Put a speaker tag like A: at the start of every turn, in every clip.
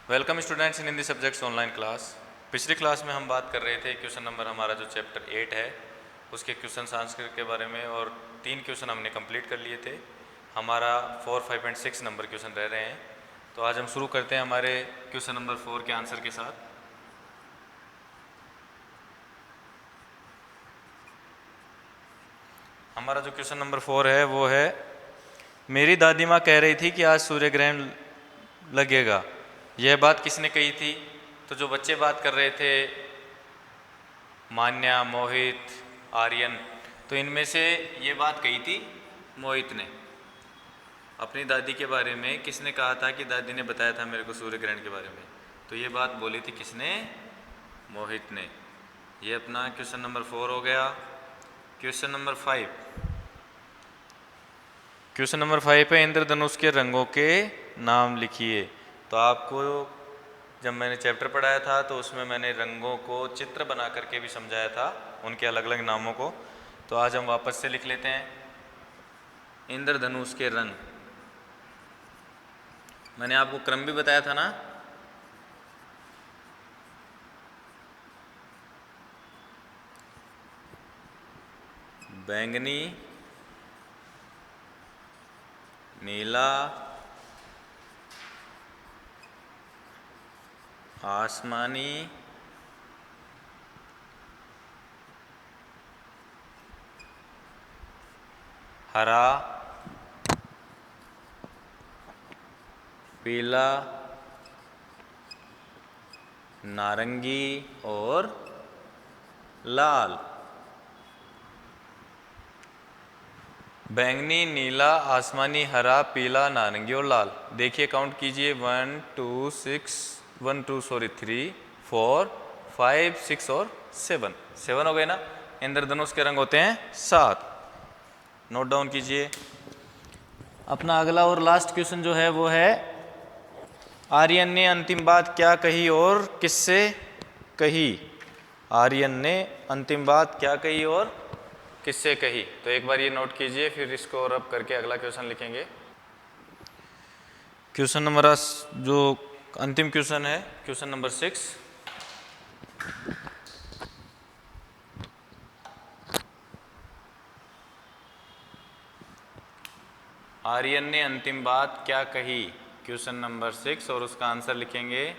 A: Welcome students in Hindi subjects online class. पिछली class में हम बात कर रहे थे क्वेश्चन नंबर हमारा जो चैप्टर 8 है उसके क्वेश्चन आंसर के बारे में, और 3 क्वेश्चन हमने कंप्लीट कर लिए थे। हमारा 4, 5 एंड 6 नंबर क्वेश्चन रह रहे हैं। तो आज हम शुरू करते हैं हमारे क्वेश्चन नंबर 4 के आंसर के साथ। हमारा जो क्वेश्चन नंबर 4 है वो है, मेरी दादी माँ कह रही थी कि आज सूर्य ग्रहण लगेगा। यह बात किसने कही थी? तो जो बच्चे बात कर रहे थे, मान्या, मोहित, आर्यन, तो इनमें से ये बात कही थी मोहित ने। अपनी दादी के बारे में किसने कहा था कि दादी ने बताया था मेरे को सूर्य ग्रहण के बारे में? तो ये बात बोली थी किसने? मोहित ने। ये अपना क्वेश्चन नंबर 4 हो गया। Question number 5। क्वेश्चन नंबर 5 है, इंद्रधनुष के रंगों के नाम लिखिए। तो आपको जब मैंने चैप्टर पढ़ाया था तो उसमें मैंने रंगों को चित्र बना करके भी समझाया था, उनके अलग अलग नामों को। तो आज हम वापस से लिख लेते हैं इंद्रधनुष के रंग। मैंने आपको क्रम भी बताया था ना। बैंगनी, नीला, आसमानी, हरा, पीला, नारंगी और लाल। बैंगनी, नीला, आसमानी, हरा, पीला, नारंगी और लाल। देखिए काउंट कीजिए, 1 2 3 4 5 6 और 7 हो गए ना। इंद्रधनुष के रंग होते हैं 7। नोट डाउन कीजिए। अपना अगला और लास्ट क्वेश्चन जो है वो है, आर्यन ने अंतिम बात क्या कही और किससे कही? आर्यन ने अंतिम बात क्या कही और किससे कही? तो एक बार ये नोट कीजिए, फिर इसको रब करके अगला क्वेश्चन लिखेंगे। क्वेश्चन नंबर जो अंतिम क्वेश्चन है, क्वेश्चन नंबर 6। आर्यन ने अंतिम बात क्या कही? क्वेश्चन नंबर 6 और उसका आंसर लिखेंगे।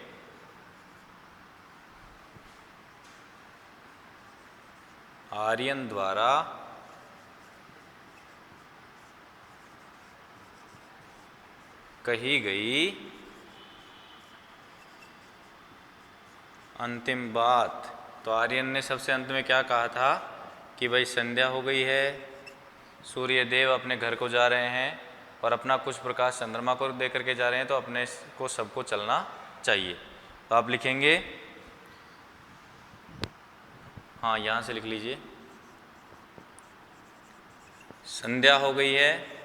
A: आर्यन द्वारा कही गई अंतिम बात। तो आर्यन ने सबसे अंत में क्या कहा था कि भाई संध्या हो गई है, सूर्य देव अपने घर को जा रहे हैं और अपना कुछ प्रकाश चंद्रमा को दे करके जा रहे हैं, तो अपने को सबको चलना चाहिए। तो आप लिखेंगे, हाँ यहाँ से लिख लीजिए, संध्या हो गई है,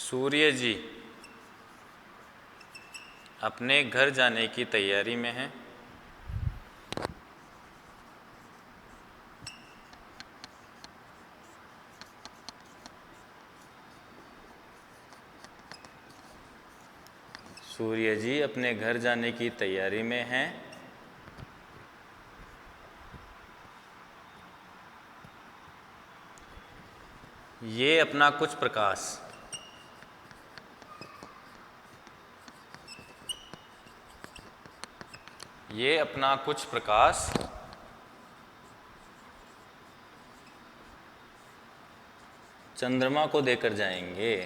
A: सूर्य जी अपने घर जाने की तैयारी में हैं। सूर्य जी अपने घर जाने की तैयारी में हैं। ये अपना कुछ प्रकाश चंद्रमा को देकर जाएंगे।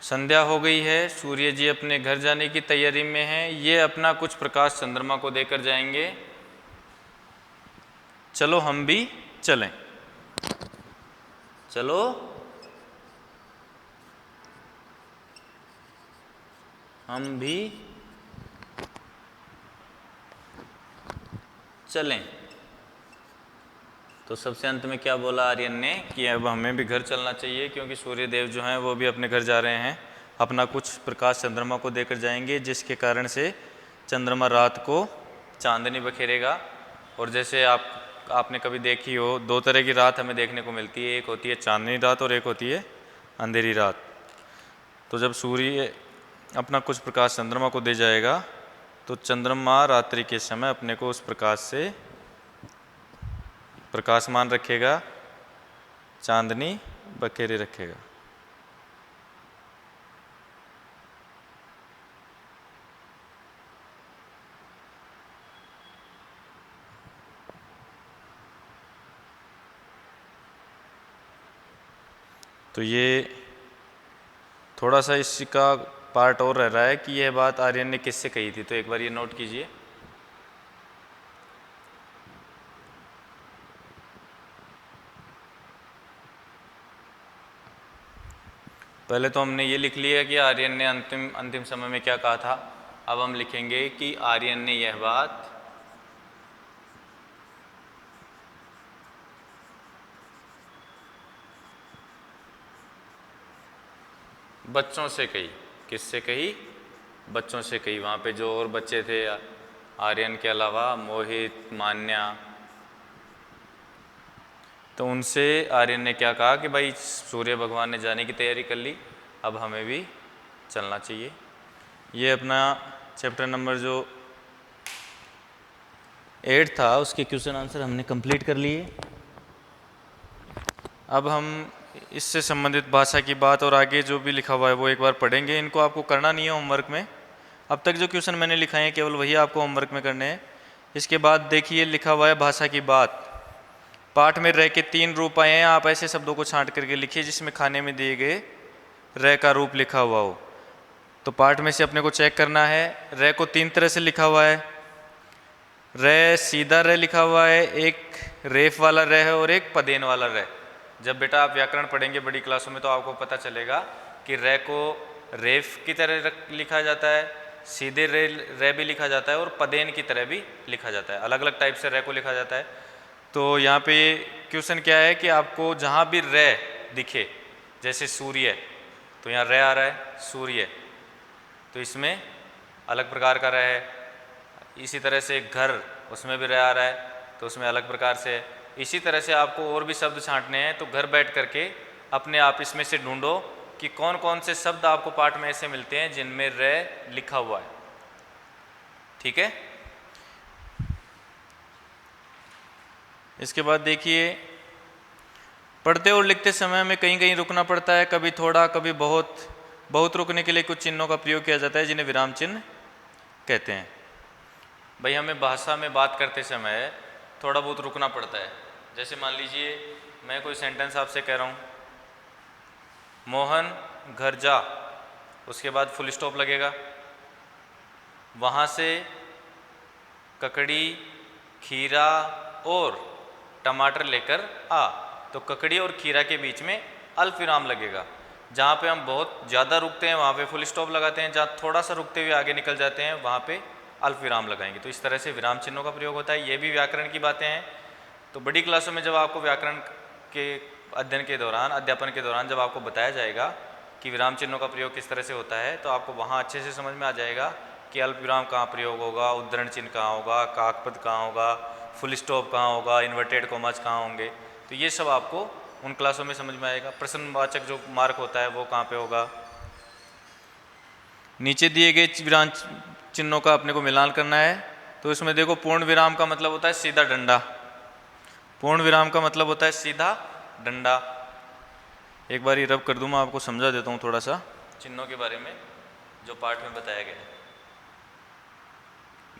A: संध्या हो गई है, सूर्य जी अपने घर जाने की तैयारी में हैं, ये अपना कुछ प्रकाश चंद्रमा को देकर जाएंगे। चलो हम भी चलें। चलो हम भी चलें। तो सबसे अंत में क्या बोला आर्यन ने कि अब हमें भी घर चलना चाहिए, क्योंकि सूर्य देव जो हैं वो भी अपने घर जा रहे हैं, अपना कुछ प्रकाश चंद्रमा को देकर जाएंगे, जिसके कारण से चंद्रमा रात को चांदनी बखेरेगा। और जैसे आपने कभी देखी हो, दो तरह की रात हमें देखने को मिलती है, एक होती है चांदनी रात और एक होती है अंधेरी रात। तो जब सूर्य अपना कुछ प्रकाश चंद्रमा को दे जाएगा तो चंद्रमा रात्रि के समय अपने को उस प्रकाश से प्रकाशमान रखेगा, चांदनी बखेरे रखेगा। तो ये थोड़ा सा इसका पार्ट और रह रहा है कि यह बात आर्यन ने किससे कही थी, तो एक बार ये नोट कीजिए। पहले तो हमने ये लिख लिया कि आर्यन ने अंतिम समय में क्या कहा था। अब हम लिखेंगे कि आर्यन ने यह बात बच्चों से कही। किससे कही? बच्चों से कही। वहाँ पे जो और बच्चे थे आर्यन के अलावा, मोहित, मान्या, तो उनसे आर्यन ने क्या कहा कि भाई सूर्य भगवान ने जाने की तैयारी कर ली, अब हमें भी चलना चाहिए। ये अपना चैप्टर नंबर जो 8 था उसके क्वेश्चन आंसर हमने कंप्लीट कर लिए। अब हम इससे संबंधित भाषा की बात और आगे जो भी लिखा हुआ है वो एक बार पढ़ेंगे। इनको आपको करना नहीं है होमवर्क में। अब तक जो क्वेश्चन मैंने लिखाए हैं केवल वही आपको होमवर्क में करने हैं। इसके बाद देखिए लिखा हुआ है भाषा की बात। पाठ में रह के 3 रूप आए हैं, आप ऐसे शब्दों को छांट करके लिखिए जिसमें खाने में दिए गए रह का रूप लिखा हुआ हो। तो पाठ में से अपने को चेक करना है। रह को 3 तरह से लिखा हुआ है। रह सीधा रह लिखा हुआ है, एक रेफ वाला रह है और एक पदेन वाला रह। जब बेटा आप व्याकरण पढ़ेंगे बड़ी क्लासों में तो आपको पता चलेगा कि रह को रेफ की तरह लिखा जाता है, सीधे रह भी लिखा जाता है और पदेन की तरह भी लिखा जाता है। अलग अलग टाइप से रह को लिखा जाता है। तो यहाँ पे क्वेश्चन क्या है कि आपको जहाँ भी रह दिखे, जैसे सूर्य, तो यहाँ रह आ रहा है सूर्य, तो इसमें अलग प्रकार का रह है। इसी तरह से घर, उसमें भी रह आ रहा है तो उसमें अलग प्रकार से है। इसी तरह से आपको और भी शब्द छांटने हैं, तो घर बैठ करके अपने आप इसमें से ढूंढो कि कौन कौन से शब्द आपको पाठ में ऐसे मिलते हैं जिनमें रह लिखा हुआ है। ठीक है। इसके बाद देखिए, पढ़ते और लिखते समय में कहीं कहीं रुकना पड़ता है, कभी थोड़ा कभी बहुत। बहुत रुकने के लिए कुछ चिन्हों का प्रयोग किया जाता है जिन्हें विराम चिन्ह कहते हैं। भाई हमें भाषा में बात करते समय थोड़ा बहुत रुकना पड़ता है। जैसे मान लीजिए मैं कोई सेंटेंस आपसे कह रहा हूँ, मोहन घर जा, उसके बाद फुल स्टॉप लगेगा। वहाँ से ककड़ी, खीरा और टमाटर लेकर आ, तो ककड़ी और खीरा के बीच में अल्प विराम लगेगा। जहाँ पे हम बहुत ज़्यादा रुकते हैं वहाँ पे फुल स्टॉप लगाते हैं, जहाँ थोड़ा सा रुकते हुए आगे निकल जाते हैं वहाँ पे अल्प विराम लगाएंगे। तो इस तरह से विराम चिन्हों का प्रयोग होता है। ये भी व्याकरण की बातें हैं। तो बड़ी क्लासों में जब आपको व्याकरण के अध्ययन के दौरान, अध्यापन के दौरान जब आपको बताया जाएगा कि विराम चिन्हों का प्रयोग किस तरह से होता है, तो आपको वहाँ अच्छे से समझ में आ जाएगा कि अल्प विराम कहाँ प्रयोग होगा, उद्धरण चिन्ह कहाँ होगा, काकपद कहाँ होगा, फुल स्टॉप कहाँ होगा, इन्वर्टेड कॉमास कहाँ होंगे। तो ये सब आपको उन क्लासों में समझ में आएगा। प्रश्नवाचक जो मार्क होता है वो कहाँ पे होगा। नीचे दिए गए विराम चिन्हों का अपने को मिलान करना है। तो इसमें देखो, पूर्ण विराम का मतलब होता है सीधा डंडा। पूर्ण विराम का मतलब होता है सीधा डंडा। एक बार ये रब कर दूँ, मैं आपको समझा देता हूँ थोड़ा सा चिन्हों के बारे में जो पाठ में बताया गया है।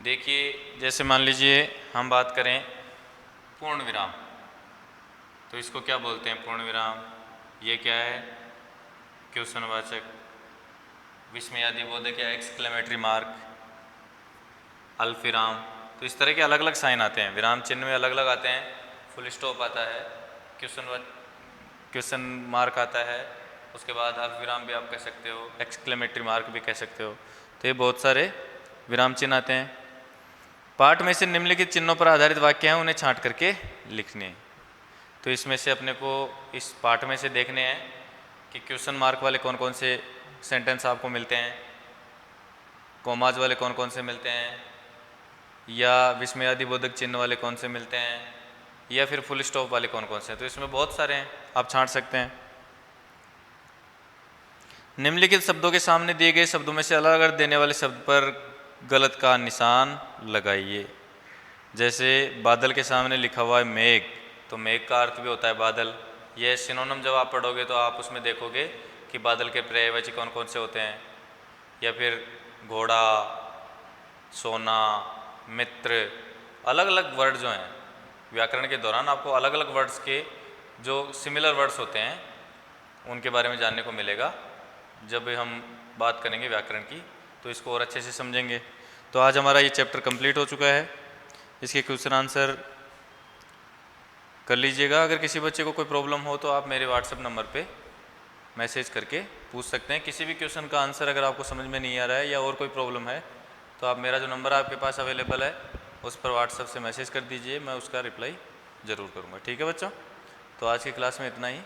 A: देखिए, जैसे मान लीजिए हम बात करें पूर्ण विराम, तो इसको क्या बोलते हैं? पूर्ण विराम। ये क्या है? क्वेश्चनवाचक, विस्मयादि बोधक या एक्सक्लेमेटरी मार्क, अल्प विराम। तो इस तरह के अलग अलग साइन आते हैं विराम चिन्ह में, अलग अलग आते हैं। फुल स्टॉप आता है, क्वेश्चन मार्क आता है, उसके बाद अल्प विराम भी आप कह सकते हो, एक्सक्लेमेटरी मार्क भी कह सकते हो। तो ये बहुत सारे विराम चिन्ह आते हैं। पाठ में से निम्नलिखित चिन्हों पर आधारित वाक्य हैं, उन्हें छांट करके लिखने हैं। तो इसमें से अपने को इस पार्ट में से देखने हैं कि क्वेश्चन मार्क वाले कौन कौन से सेंटेंस आपको मिलते हैं, कॉमाज वाले कौन कौन से मिलते हैं, या विस्मयादि बोधक चिन्ह वाले कौन से मिलते हैं, या फिर फुल स्टॉप वाले कौन कौन से हैं। तो इसमें बहुत सारे हैं, आप छांट सकते हैं। निम्नलिखित शब्दों के सामने दिए गए शब्दों में से अलग अर्थ देने वाले शब्द पर गलत का निशान लगाइए। जैसे बादल के सामने लिखा हुआ है मेघ, तो मेघ का अर्थ भी होता है बादल। यह सिनोनिम जब आप पढ़ोगे तो आप उसमें देखोगे कि बादल के पर्यायवाची कौन कौन से होते हैं। या फिर घोड़ा, सोना, मित्र, अलग अलग वर्ड जो हैं व्याकरण के दौरान आपको अलग अलग वर्ड्स के जो सिमिलर वर्ड्स होते हैं उनके बारे में जानने को मिलेगा। जब हम बात करेंगे व्याकरण की तो इसको और अच्छे से समझेंगे। तो आज हमारा ये चैप्टर कंप्लीट हो चुका है। इसके क्वेश्चन आंसर कर लीजिएगा। अगर किसी बच्चे को कोई प्रॉब्लम हो तो आप मेरे व्हाट्सएप नंबर पे मैसेज करके पूछ सकते हैं। किसी भी क्वेश्चन का आंसर अगर आपको समझ में नहीं आ रहा है या और कोई प्रॉब्लम है तो आप मेरा जो नंबर आपके पास अवेलेबल है उस पर व्हाट्सएप से मैसेज कर दीजिए, मैं उसका रिप्लाई ज़रूर करूँगा। ठीक है बच्चों, तो आज की क्लास में इतना ही।